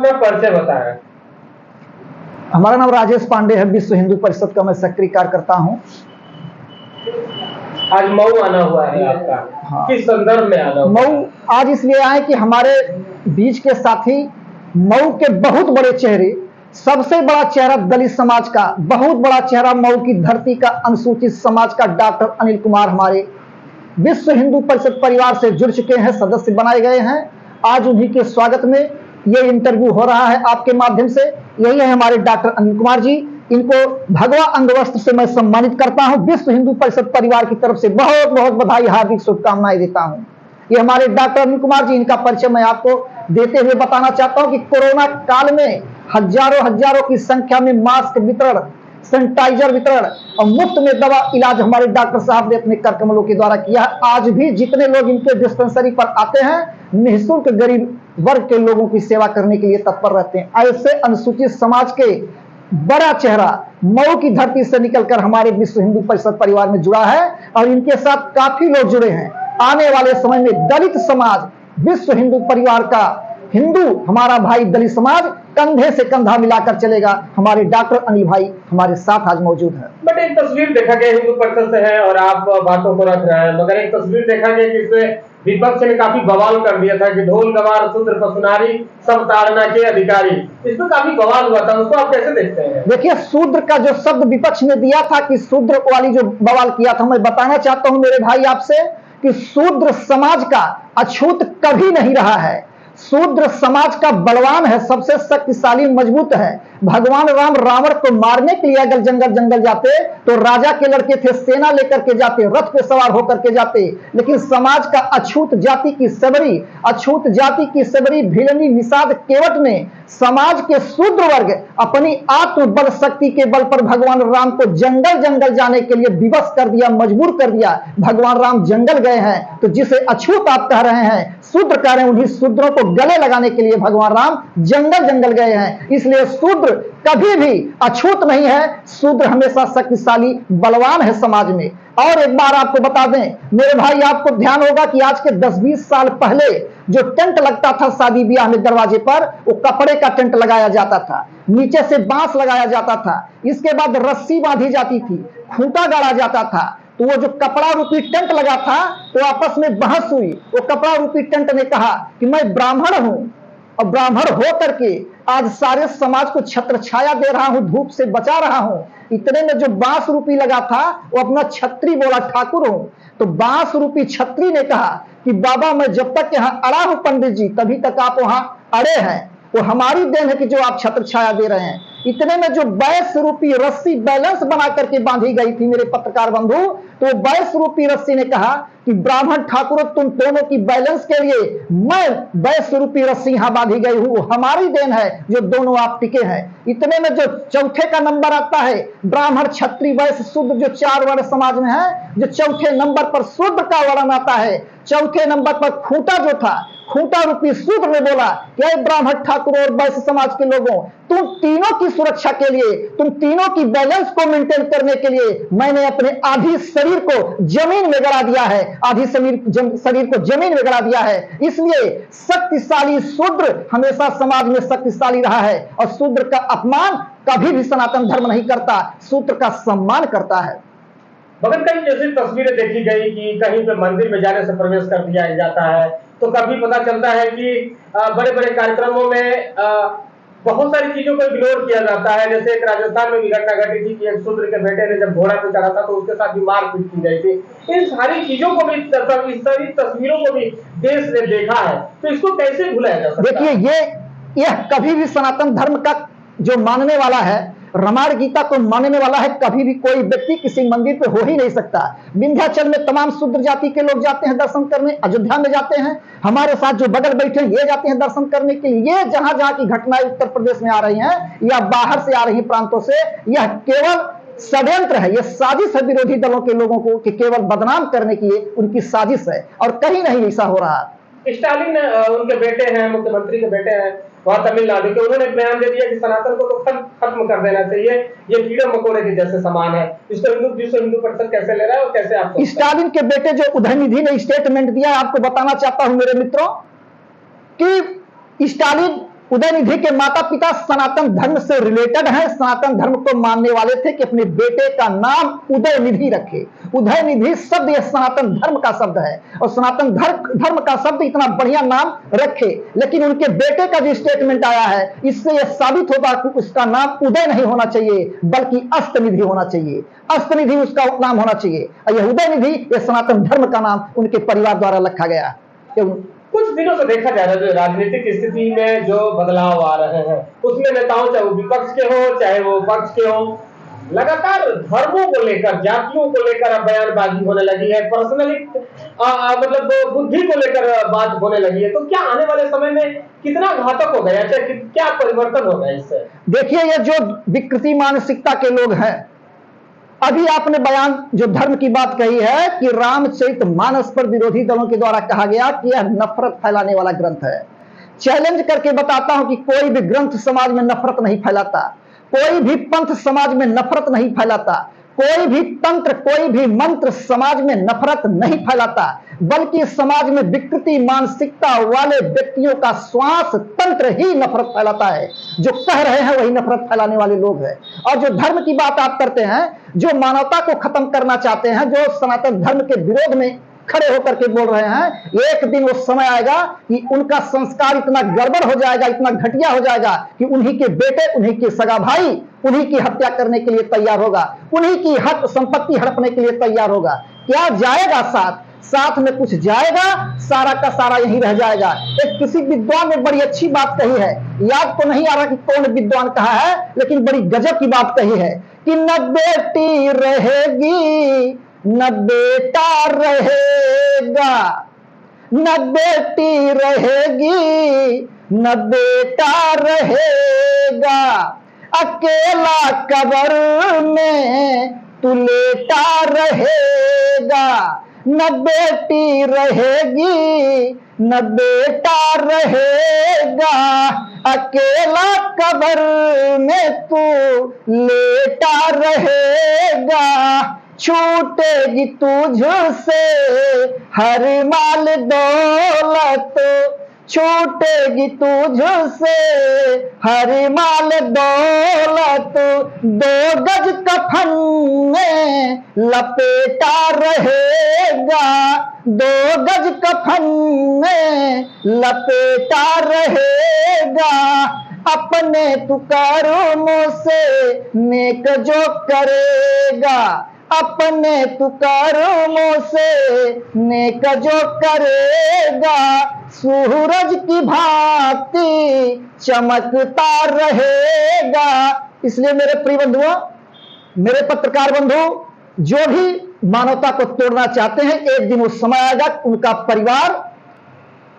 अपना परिचय बताएं। हमारा नाम राजेश पांडे है, विश्व हिंदू परिषद का मैं सक्रिय कार्यकर्ता हूँ। आज मऊ आना हुआ है आपका, हाँ। किस संदर्भ में आना हुआ? मऊ आज इसलिए आए कि हमारे बीच के साथी मऊ के बहुत बड़े चेहरे, सबसे बड़ा चेहरा दलित समाज का, बहुत बड़ा चेहरा मऊ की धरती का, अनुसूचित समाज का डॉक्टर अनिल कुमार हमारे विश्व हिंदू परिषद परिवार से जुड़ चुके हैं, सदस्य बनाए गए हैं। आज उन्हीं के स्वागत में ये इंटरव्यू हो रहा है आपके माध्यम से। यही है हमारे डॉक्टर अनिल कुमार जी, इनको भगवा अंगवस्त्र से मैं सम्मानित करता हूं। विश्व हिंदू परिषद परिवार की तरफ से बहुत बहुत बधाई, हार्दिक शुभकामनाएं देता हूं। ये हमारे डॉक्टर अनिल कुमार जी, इनका परिचय मैं आपको देते हुए बताना चाहता हूं कि कोरोना काल में हजारों की संख्या में मास्क वितरण, सैनिटाइजर वितरण और मुफ्त में दवा इलाज हमारे डॉक्टर साहब ने अपने कर कमलों के द्वारा किया है। आज भी जितने लोग इनके डिस्पेंसरी पर आते हैं, निःशुल्क गरीब वर्ग के लोगों की सेवा करने के लिए तत्पर रहते हैं। ऐसे अनुसूचित समाज के बड़ा चेहरा मऊ की धरती से निकलकर हमारे विश्व हिंदू परिषद परिवार में जुड़ा है और इनके साथ काफी लोग जुड़े हैं। आने वाले समय में दलित समाज, विश्व हिंदू परिवार का हिंदू हमारा भाई दलित समाज कंधे से कंधा मिलाकर चलेगा। हमारे डॉक्टर अनिल भाई हमारे साथ आज मौजूद है। बट एक तस्वीर देखा गया हिंदू परिषद से है और आप बातों को रख रहे हैं, मगर एक तस्वीर देखा गया कि इसमें विपक्ष ने काफी बवाल कर दिया था कि ढोल गवार शूद्र पशुनारी सब ताड़ना के अधिकारी, इसमें काफी बवाल हुआ था, उसको आप कैसे देखते हैं? देखिए, शूद्र का जो शब्द विपक्ष ने दिया था कि शूद्र वाली जो बवाल किया था, मैं बताना चाहता हूं मेरे भाई आपसे कि शूद्र समाज का अछूत कभी नहीं रहा है। शूद्र समाज का बलवान है, सबसे शक्तिशाली मजबूत है। भगवान राम रावण को मारने के लिए अगर जंगल जाते तो राजा के लड़के थे, सेना लेकर के जाते, रथ पे सवार होकर के जाते। लेकिन समाज का अछूत जाति की सबरी भिलनी निषाद केवट ने समाज के शूद्र वर्ग अपनी आत्मबल शक्ति के बल पर भगवान राम को जंगल जाने के लिए विवश कर दिया, मजबूर कर दिया। भगवान राम जंगल गए हैं तो जिसे अछूत आप कह रहे हैं, शूद्र कह रहे हैं, उन्हीं शूद्रों को गले लगाने के लिए भगवान राम जंगल गए हैं। इसलिए शूद्र कभी भी अछूत नहीं है, शूद्र हमेशा शक्तिशाली बलवान है समाज में। और एक बार आपको बता दें मेरे भाई, आपको ध्यान होगा कि आज के 10-20 साल पहले जो टेंट लगता था शादी ब्याह में दरवाजे पर, वो कपड़े का टेंट लगाया जाता था, नीचे से बांस लगाया जाता था, इसके बाद रस्सी बांधी जाती थी, खूंटा गाड़ा जाता था। तो वो जो कपड़ा रूपी टेंट लगा था तो आपस में बहस हुई। वो कपड़ा रूपी टेंट ने कहा कि मैं ब्राह्मण हूं और ब्राह्मण हो करके आज सारे समाज को छत्र छाया दे रहा हूं, धूप से बचा रहा हूं। इतने में जो बांस रूपी लगा था वो अपना छत्री बोला, ठाकुर हूं। तो बांस रूपी छत्री ने कहा कि बाबा मैं जब तक यहां अड़ा हूं पंडित जी, तभी तक आप वहां अड़े हैं, वो हमारी देन है कि जो आप छत्र छाया दे रहे हैं। इतने में जो बैस रूपी रस्सी बैलेंस बना करके बांधी गई थी मेरे पत्रकार बंधु, तो बैस रूपी रस्सी ने कहा कि ब्राह्मण ठाकुर तुम दोनों की बैलेंस के लिए मैं बैस रूपी रस्सी यहां बांधी गई हूं, हमारी देन है जो दोनों आप टिके हैं। इतने में जो चौथे का नंबर आता है, ब्राह्मण क्षत्रिय वैश्य शूद्र जो 4 वर्ण समाज में है, जो चौथे नंबर पर शूद्र का वर्ण आता है, चौथे नंबर पर खूंटा जो था, खूंटा रूपी शूद्र ने बोला कि ब्राह्मण ठाकुर और वैश्य समाज के लोगों, तुम तीनों की सुरक्षा के लिए, तुम तीनों की बैलेंस को मेंटेन करने के लिए मैंने अपने आधी शरीर को जमीन में गड़ा दिया है, आधी शरीर को जमीन में गड़ा दिया है। इसलिए शक्तिशाली शूद्र हमेशा समाज में शक्तिशाली रहा है और शूद्र का अपमान कभी भी सनातन धर्म नहीं करता, शूद्र का सम्मान करता है। मगर कई जैसी तस्वीरें देखी गई कि कहीं पे मंदिर में जाने से प्रवेश कर दिया जाता है, तो कभी पता चलता है कि बड़े बड़े कार्यक्रमों में बहुत सारी चीजों को इग्नोर किया जाता है। जैसे एक राजस्थान में भी घटना घटी थी कि एक शूद्र के बेटे ने जब घोड़ा पे चढ़ा था तो उसके साथ भी मारपीट की गई थी। इन सारी चीजों को भी, इस सारी तस्वीरों को भी देश ने देखा है, तो इसको कैसे भुलाया जा सकता है? देखिए, यह कभी भी सनातन धर्म का जो मानने वाला है, रामायण गीता को मानने वाला है, कभी भी कोई व्यक्ति किसी मंदिर पे हो ही नहीं सकता। विंध्याचल में तमाम शूद्र जाति के लोग जाते हैं दर्शन करने, अयोध्या में जाते हैं, हमारे साथ जो बगल बैठे हैं ये जाते हैं दर्शन करने के लिए। ये जहां की घटनाएं उत्तर प्रदेश में आ रही हैं या बाहर से आ रही प्रांतों से, यह केवल षड्यंत्र है, यह साजिश है विरोधी दलों के लोगों को कि केवल बदनाम करने की उनकी साजिश है और कहीं नहीं ऐसा हो रहा। स्टालिन उनके बेटे हैं, मुख्यमंत्री के बेटे हैं वहां तमिलनाडु के, उन्होंने बयान दे दिया कि सनातन को तो खत्म कर देना चाहिए, ये कीड़े मकोड़े के जैसे समान है। इसको विश्व हिंदू परिषद कैसे ले रहा है और कैसे आप? स्टालिन के बेटे जो उदयनिधि ने स्टेटमेंट दिया, आपको बताना चाहता हूं मेरे मित्रों कि स्टालिन उदयनिधि के माता पिता सनातन धर्म से रिलेटेड हैं, सनातन धर्म को मानने वाले थे कि अपने बेटे का नाम उदयनिधि रखे। उदयनिधि शब्द यह सनातन धर्म का शब्द है और सनातन धर्म का शब्द इतना बढ़िया नाम रखे, लेकिन उनके बेटे का जो स्टेटमेंट आया है इससे यह साबित होगा कि उसका नाम उदय नहीं होना चाहिए बल्कि अस्तनिधि होना चाहिए। अस्तनिधि उसका नाम होना चाहिए और यह उदयनिधि यह सनातन धर्म का नाम उनके परिवार द्वारा रखा गया। कुछ दिनों से देखा जा रहा है जो राजनीतिक स्थिति में जो बदलाव आ रहे हैं उसमें नेताओं चाहे वो विपक्ष के हो चाहे वो पक्ष के हो, लगातार धर्मों को लेकर, जातियों को लेकर अब बयानबाजी होने लगी है, पर्सनली मतलब बुद्धि को लेकर बात होने लगी है। तो क्या आने वाले समय में कितना घातक हो गया, क्या परिवर्तन होगा इससे? देखिए, ये जो विकृति मानसिकता के लोग हैं, अभी आपने बयान जो धर्म की बात कही है कि रामचरितमानस पर विरोधी दलों के द्वारा कहा गया कि यह नफरत फैलाने वाला ग्रंथ है। चैलेंज करके बताता हूं कि कोई भी ग्रंथ समाज में नफरत नहीं फैलाता, कोई भी पंथ समाज में नफरत नहीं फैलाता, कोई भी तंत्र, कोई भी मंत्र समाज में नफरत नहीं फैलाता, बल्कि समाज में विकृति मानसिकता वाले व्यक्तियों का श्वास तंत्र ही नफरत फैलाता है। जो कह रहे हैं वही नफरत फैलाने वाले लोग हैं। और जो धर्म की बात आप करते हैं, जो मानवता को खत्म करना चाहते हैं, जो सनातन धर्म के विरोध में खड़े होकर के बोल रहे हैं, एक दिन वो समय आएगा कि उनका संस्कार इतना गड़बड़ हो जाएगा, इतना घटिया हो जाएगा कि उन्हीं के बेटे, उन्हीं के सगा भाई उन्हीं की हत्या करने के लिए तैयार होगा, उन्हीं की हक संपत्ति हड़पने के लिए तैयार होगा। क्या जाएगा साथ में कुछ जाएगा? सारा का सारा यहीं रह जाएगा। एक किसी विद्वान ने बड़ी अच्छी बात कही है, याद तो नहीं आ रहा कि कौन विद्वान कहा है, लेकिन बड़ी गजब की बात कही है कि न बेटी रहेगी न बेटा रहेगा, न बेटी रहेगी न बेटा रहेगा, अकेला कब्र में तू लेटा रहेगा, न बेटी रहेगी न बेटा रहेगा, अकेला कब्र में तू लेटा रहेगा, छूटेगी तुझसे हर माल दौलत, छूटेगी तुझसे हर माल दौलत, दो गज कफन में लपेटा रहेगा, दो गज कफन में लपेटा रहेगा, अपने तू कर्मों से नेक जो करेगा, अपने तू कर्मों से नेक जो करेगा, सूरज की भांति चमकता रहेगा। इसलिए मेरे प्रिय बंधुओं, मेरे पत्रकार बंधु, जो भी मानवता को तोड़ना चाहते हैं, एक दिन उस समय आएगा उनका परिवार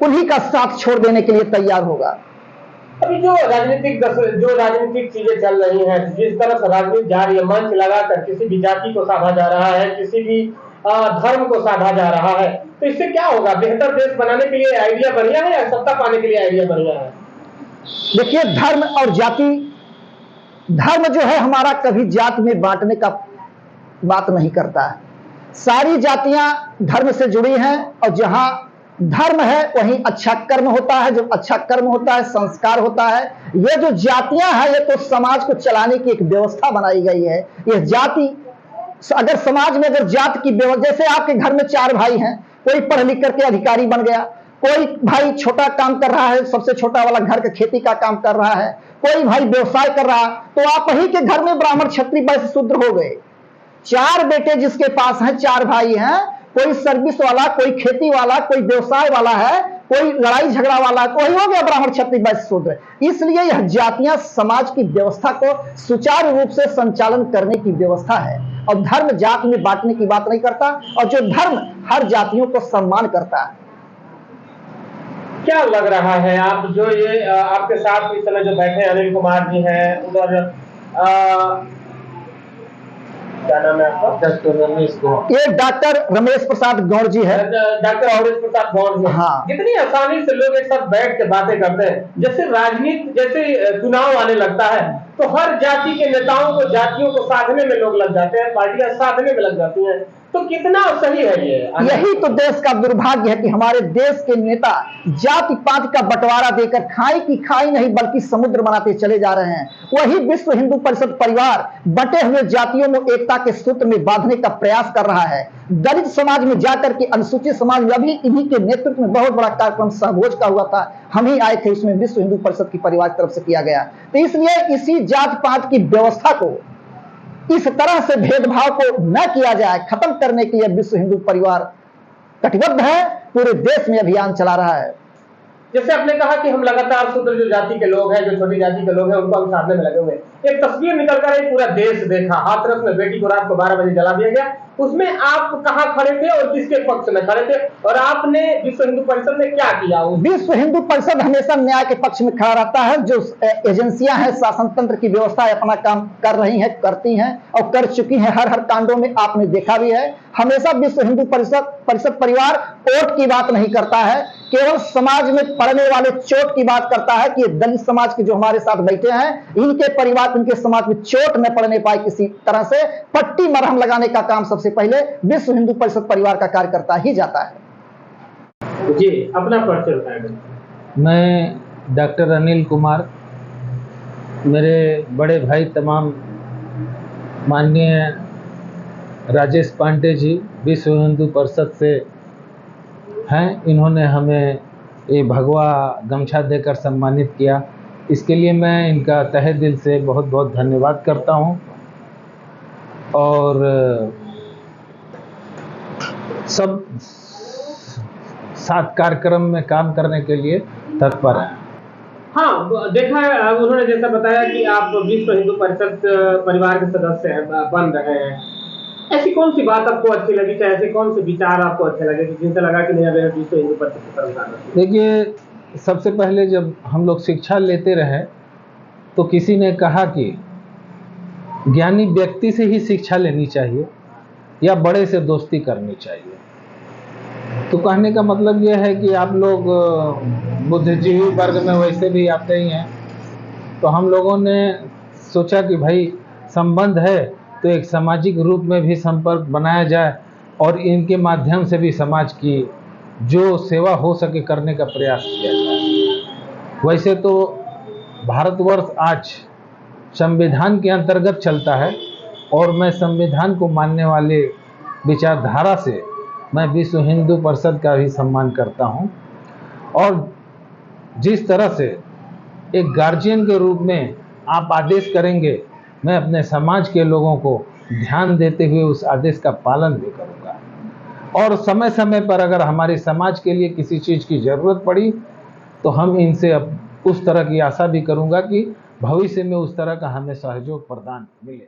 उन्हीं का साथ छोड़ देने के लिए तैयार होगा। अभी जो राजनीतिक चीजें चल रही हैं, जिस तरह से राजनीति जा रही है, मंच लगाकर किसी भी जाति को साधा जा रहा है, किसी भी धर्म को साधा जा रहा है, तो इससे क्या होगा? बेहतर देश बनाने के लिए आइडिया बढ़िया है या सत्ता पाने के लिए आइडिया बढ़िया है? देखिए, धर्म और जाति, धर्म जो है हमारा कभी जात में बांटने का बात नहीं करता है। सारी जातियां धर्म से जुड़ी हैं और जहां धर्म है वहीं अच्छा कर्म होता है, जो अच्छा कर्म होता है संस्कार होता है। ये जो जातियां हैं ये तो समाज को चलाने की एक व्यवस्था बनाई गई है। ये जाति, अगर समाज में अगर जात की व्यवस्था, जैसे आपके घर में 4 भाई हैं, कोई पढ़ लिख करके अधिकारी बन गया, कोई भाई छोटा काम कर रहा है, सबसे छोटा वाला घर का खेती का काम कर रहा है, कोई भाई व्यवसाय कर रहा, तो आप ही के घर में ब्राह्मण क्षत्रिय वैश्य शूद्र हो गए। 4 बेटे जिसके पास हैं, 4 भाई हैं, कोई सर्विस वाला, कोई खेती वाला, कोई व्यवसाय वाला है, कोई लड़ाई झगड़ा वाला, कोई हो गया ब्राह्मण क्षत्रिय वैश्य शूद्र। इसलिए यह जातियां समाज की व्यवस्था को सुचारू रूप से संचालन करने की व्यवस्था है और धर्म जात में बांटने की बात नहीं करता, और जो धर्म हर जातियों को सम्मान करता है। क्या लग रहा है, आप जो ये आपके साथ इस समय जो बैठे अनिल कुमार जी हैं, उधर क्या नाम है आपका? डॉक्टर रमेश गौड़। ये डॉक्टर रमेश प्रसाद गौड़ जी है। डॉक्टर रमेश प्रसाद गौड़ जी। हाँ। कितनी आसानी से लोग एक साथ बैठ के बातें करते हैं। जैसे राजनीति, जैसे चुनाव आने लगता है तो हर जाति के नेताओं को, जातियों को साधने में लोग लग जाते हैं, पार्टियां साधने में लग जाती हैं। तो कितना सही है ये? यही तो देश का दुर्भाग्य है कि हमारे देश के नेता जाति पात का बंटवारा देकर खाई की खाई नहीं बल्कि समुद्र बनाते चले जा रहे हैं। वही विश्व हिंदू परिषद परिवार बटे हुए जातियों में एकता के सूत्र में बांधने का प्रयास कर रहा है। दलित समाज में जाकर के अनुसूचित समाज में अभी इन्हीं के नेतृत्व में बहुत बड़ा कार्यक्रम सहभोज का हुआ था, हम ही आए थे, उसमें विश्व हिंदू परिषद की परिवार की तरफ से किया गया। तो इसलिए इसी जात पात की व्यवस्था को, इस तरह से भेदभाव को न किया जाए, खत्म करने के लिए विश्व हिंदू परिवार कटिबद्ध है, पूरे देश में अभियान चला रहा है। जैसे आपने कहा कि हम लगातार शूद्र जो जाति के लोग हैं, जो छोटी जाति के लोग हैं, उनको हम साधने में लगे हुए हैं। एक तस्वीर निकल कर आई, पूरा देश देखा, हाथरस में बेटी को रात को 12 बजे जला दिया गया। उसमें आप कहां खड़े थे और किसके पक्ष में खड़े थे, और आपने विश्व हिंदू परिषद में क्या किया? विश्व हिंदू परिषद हमेशा न्याय के पक्ष में खड़ा रहता है। जो एजेंसियां हैं, शासन तंत्र की व्यवस्था अपना काम कर रही हैं, करती हैं और कर चुकी हैं। हर कांडों में आपने देखा भी है, हमेशा विश्व हिंदू परिषद परिवार वोट की बात नहीं करता है, केवल समाज में पड़ने वाले चोट की बात करता है कि दलित समाज के जो हमारे साथ बैठे हैं, इनके परिवार, इनके समाज में चोट न पड़ने पाए, किसी तरह से पट्टी मरहम लगाने का काम सबसे पहले विश्व हिंदू परिषद परिवार का कार्यकर्ता ही जाता है। जी, अपना परिचय बताएं। मैं डॉक्टर अनिल कुमार, मेरे बड़े भाई तमाम माननीय राजेश पांडे जी विश्व हिंदू परिषद से हैं। इन्होंने हमें ये भगवा गमछा देकर सम्मानित किया, इसके लिए मैं इनका तहे दिल से बहुत बहुत धन्यवाद करता हूं। और सब साथ कार्यक्रम में काम करने के लिए तत्पर हैं। हाँ, देखा है, उन्होंने जैसा बताया कि आप विश्व हिंदू परिषद परिवार के सदस्य हैं, बन रहे हैं। ऐसी कौन सी बात आपको अच्छी लगी, चाहे ऐसे कौन से विचार आपको अच्छे लगे कि जिनसे लगा कि नहीं अगर विश्व हिंदू परिषद की तरफ? देखिए, सबसे पहले जब हम लोग शिक्षा लेते रहे तो किसी ने कहा कि ज्ञानी व्यक्ति से ही शिक्षा लेनी चाहिए या बड़े से दोस्ती करनी चाहिए। तो कहने का मतलब यह है कि आप लोग बुद्धिजीवी वर्ग में वैसे भी आते ही हैं, तो हम लोगों ने सोचा कि भाई संबंध है तो एक सामाजिक रूप में भी संपर्क बनाया जाए और इनके माध्यम से भी समाज की जो सेवा हो सके करने का प्रयास किया जाए। वैसे तो भारतवर्ष आज संविधान के अंतर्गत चलता है और मैं संविधान को मानने वाले विचारधारा से मैं विश्व हिंदू परिषद का भी सम्मान करता हूं। और जिस तरह से एक गार्जियन के रूप में आप आदेश करेंगे, मैं अपने समाज के लोगों को ध्यान देते हुए उस आदेश का पालन भी करूंगा। और समय समय पर अगर हमारे समाज के लिए किसी चीज़ की ज़रूरत पड़ी तो हम इनसे उस तरह की आशा भी करूंगा कि भविष्य में उस तरह का हमें सहयोग प्रदान मिले।